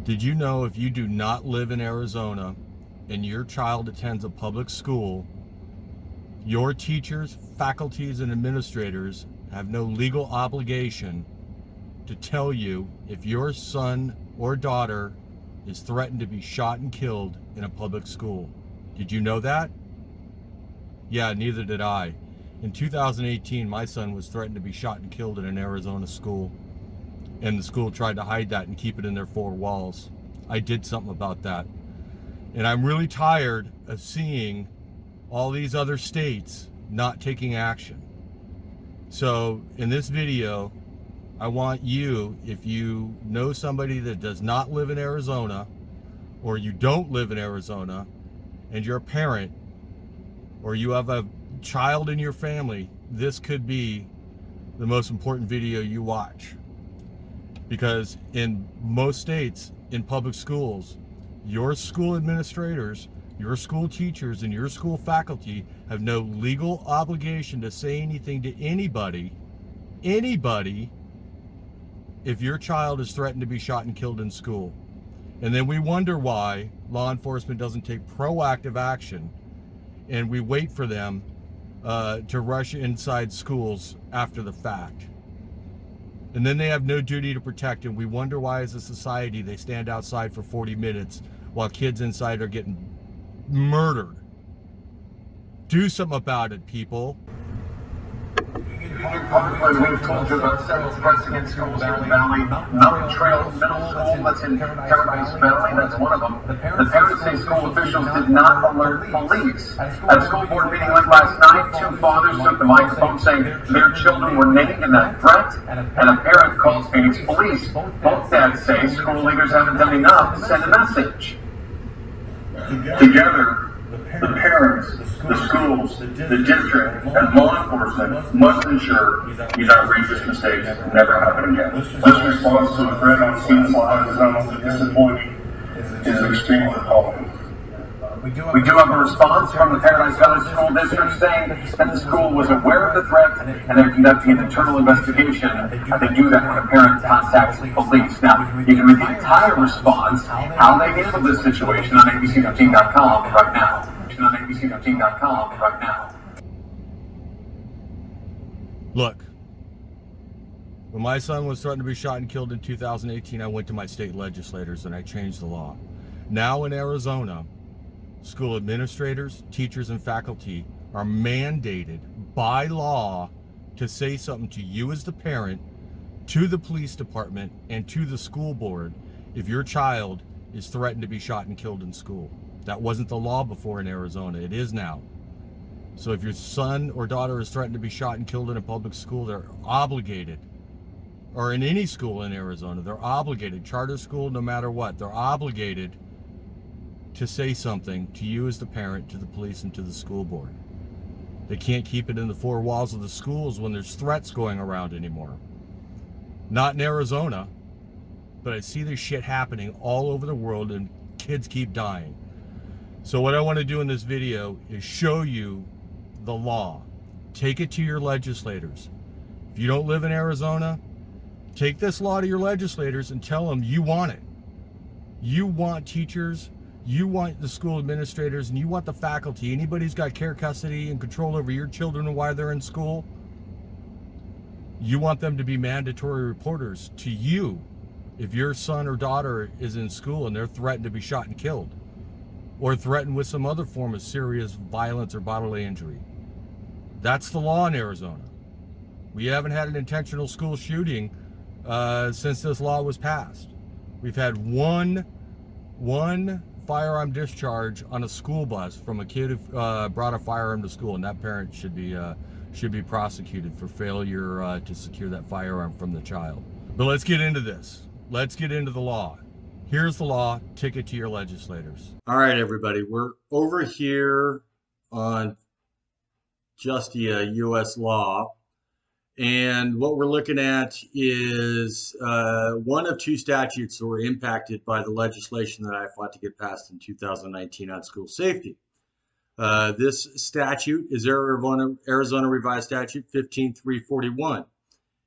Did you know if you do not live in Arizona and your child attends a public school, your teachers, faculties, and administrators have no legal obligation to tell you if your son or daughter is threatened to be shot and killed in a public school? Did you know that? Yeah, neither did I. In 2018, my son was threatened to be shot and killed in an Arizona school, and the school tried to hide that and keep it in their four walls. I did something about that. And I'm really tired of seeing all these other states not taking action. So in this video, I want you, if you know somebody that does not live in Arizona, or you don't live in Arizona, and you're a parent, or you have a child in your family, this could be the most important video you watch. Because in most states, in public schools, your school administrators, your school teachers, and your school faculty have no legal obligation to say anything to anybody, if your child is threatened to be shot and killed in school. And then we wonder why law enforcement doesn't take proactive action, and we wait for them to rush inside schools after the fact. And then they have no duty to protect, and we wonder why as a society they stand outside for 40 minutes while kids inside are getting murdered. Do something about it, people. Parkland, we've told you about several threats against schools here in the Valley. Mountain Trail Middle School, that's in Paradise Valley, that's one of them. The parents say school officials did not alert police. At a school board meeting late last night, two fathers took the microphone saying their children were named in that threat, and a parent called Phoenix police. Both dads say school leaders haven't done enough to send a message. Together, the parents, the schools, the district, and law enforcement must ensure these outrageous mistakes never happen again. This response to the threat on students' lives is not only disappointing, it is extremely appalling. We do have a response from the Paradise Valley School District saying that the school was aware of the threat and they're conducting an internal investigation, and they do that when a parent contacts the police. Now, you can read the entire response, how they handled this situation, on abc13.com right now. On abc13.com right now. Look, when my son was threatened to be shot and killed in 2018, I went to my state legislators and I changed the law. Now in Arizona, school administrators, teachers, and faculty are mandated by law to say something to you as the parent, to the police department, and to the school board if your child is threatened to be shot and killed in school. That wasn't the law before in Arizona. It is now. So if your son or daughter is threatened to be shot and killed in a public school, they're obligated, or in any school in Arizona, they're obligated, charter school, no matter what, they're obligated to say something to you as the parent, to the police, and to the school board. They can't keep it in the four walls of the schools when there's threats going around anymore. Not in Arizona, but I see this shit happening all over the world and kids keep dying. So what I want to do in this video is show you the law. Take it to your legislators. If you don't live in Arizona, take this law to your legislators and tell them you want it. You want teachers, you want the school administrators, and you want the faculty. Anybody who's got care, custody, and control over your children while they're in school, you want them to be mandatory reporters to you if your son or daughter is in school and they're threatened to be shot and killed, or threatened with some other form of serious violence or bodily injury. That's the law in Arizona. We haven't had an intentional school shooting since this law was passed. We've had one firearm discharge on a school bus from a kid who brought a firearm to school, and that parent should be prosecuted for failure to secure that firearm from the child. But let's get into this. Let's get into the law. Here's the law. Take it to your legislators. All right, everybody. We're over here on Justia U.S. law. And what we're looking at is one of two statutes that were impacted by the legislation that I fought to get passed in 2019 on school safety. This statute is Arizona Revised Statute 15341,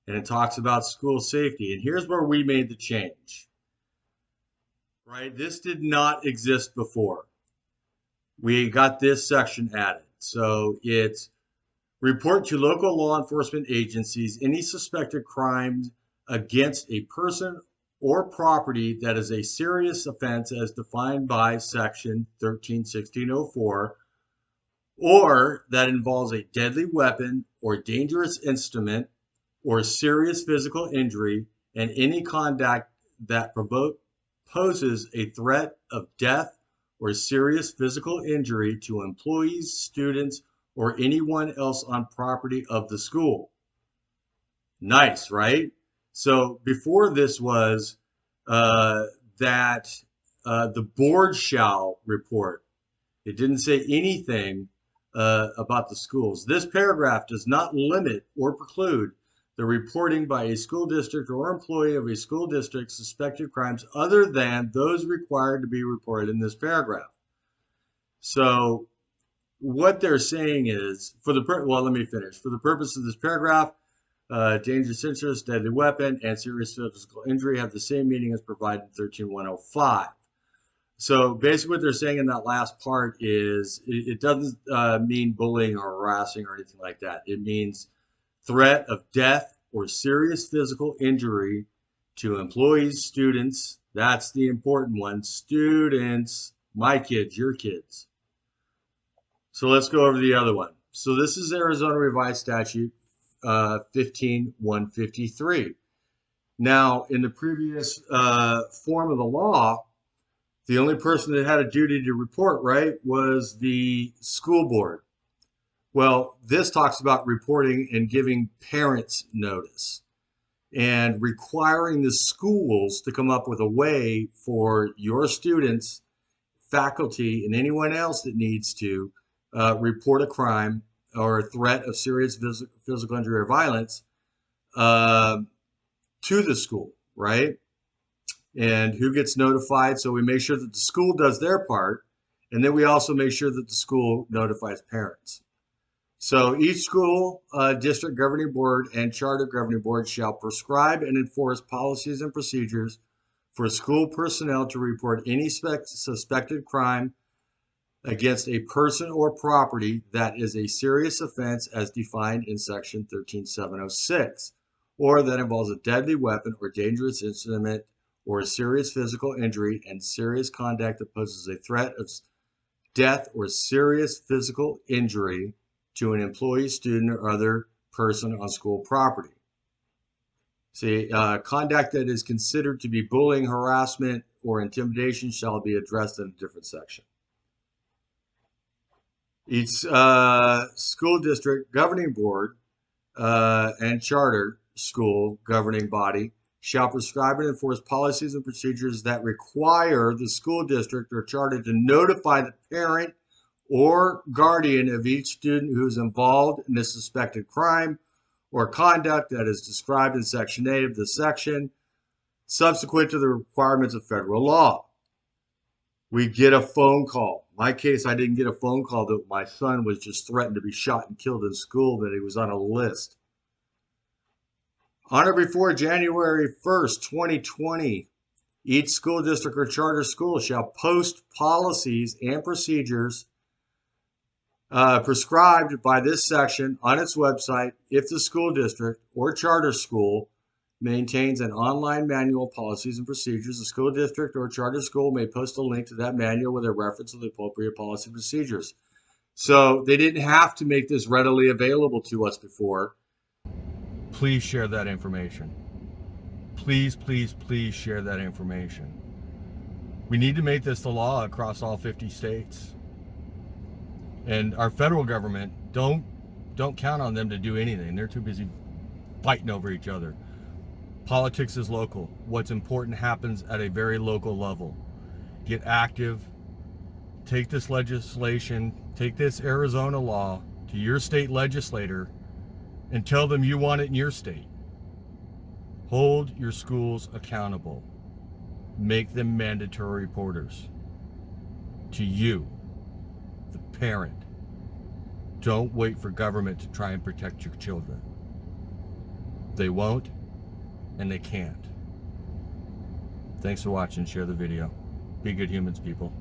and it talks about school safety. And here's where we made the change. right? This did not exist before. We got this section added. So it's report to local law enforcement agencies any suspected crimes against a person or property that is a serious offense as defined by section 131604, or that involves a deadly weapon or dangerous instrument or serious physical injury, and any conduct that poses a threat of death or serious physical injury to employees, students, or anyone else on property of the school. Nice, right? So before this was that the board shall report. It didn't say anything about the schools. This paragraph does not limit or preclude the reporting by a school district or employee of a school district suspected crimes other than those required to be reported in this paragraph. So what they're saying is, well, let me finish. For the purpose of this paragraph, dangerous interest, deadly weapon, and serious physical injury have the same meaning as provided in 13105. So basically what they're saying in that last part is it doesn't mean bullying or harassing or anything like that. It means threat of death or serious physical injury to employees, students. That's the important one. Students, my kids, your kids. So let's go over the other one. So this is Arizona Revised Statute 15153. Now, in the previous form of the law, the only person that had a duty to report, right, was the school board. Well, this talks about reporting and giving parents notice and requiring the schools to come up with a way for your students, faculty, and anyone else that needs to report a crime or a threat of serious physical injury or violence to the school, right? And who gets notified. So we make sure that the school does their part, and then we also make sure that the school notifies parents. So each school district governing board and charter governing board shall prescribe and enforce policies and procedures for school personnel to report any suspected crime against a person or property that is a serious offense as defined in section 13706, or that involves a deadly weapon or dangerous instrument or a serious physical injury and serious conduct that poses a threat of death or serious physical injury to an employee, student, or other person on school property. See, conduct that is considered to be bullying, harassment, or intimidation shall be addressed in a different section. Each school district governing board and charter school governing body shall prescribe and enforce policies and procedures that require the school district or charter to notify the parent or guardian of each student who is involved in a suspected crime or conduct that is described in Section 8 of this section, subsequent to the requirements of federal law. We get a phone call. In my case, I didn't get a phone call that my son was just threatened to be shot and killed in school, that he was on a list. On or before January 1st, 2020, each school district or charter school shall post policies and procedures prescribed by this section on its website if the school district or charter school maintains an online manual of policies and procedures. The school district or charter school may post a link to that manual with a reference to the appropriate policy and procedures. So they didn't have to make this readily available to us before. Please share that information. Please, please, please share that information. We need to make this the law across all 50 states. And our federal government, don't count on them to do anything. They're too busy fighting over each other. Politics is local. What's important happens at a very local level. Get active. Take this legislation, take this Arizona law to your state legislator and tell them you want it in your state. Hold your schools accountable. Make them mandatory reporters. To you, the parent. Don't wait for government to try and protect your children. They won't, and they can't. Thanks for watching. Share the video. Be good humans, people.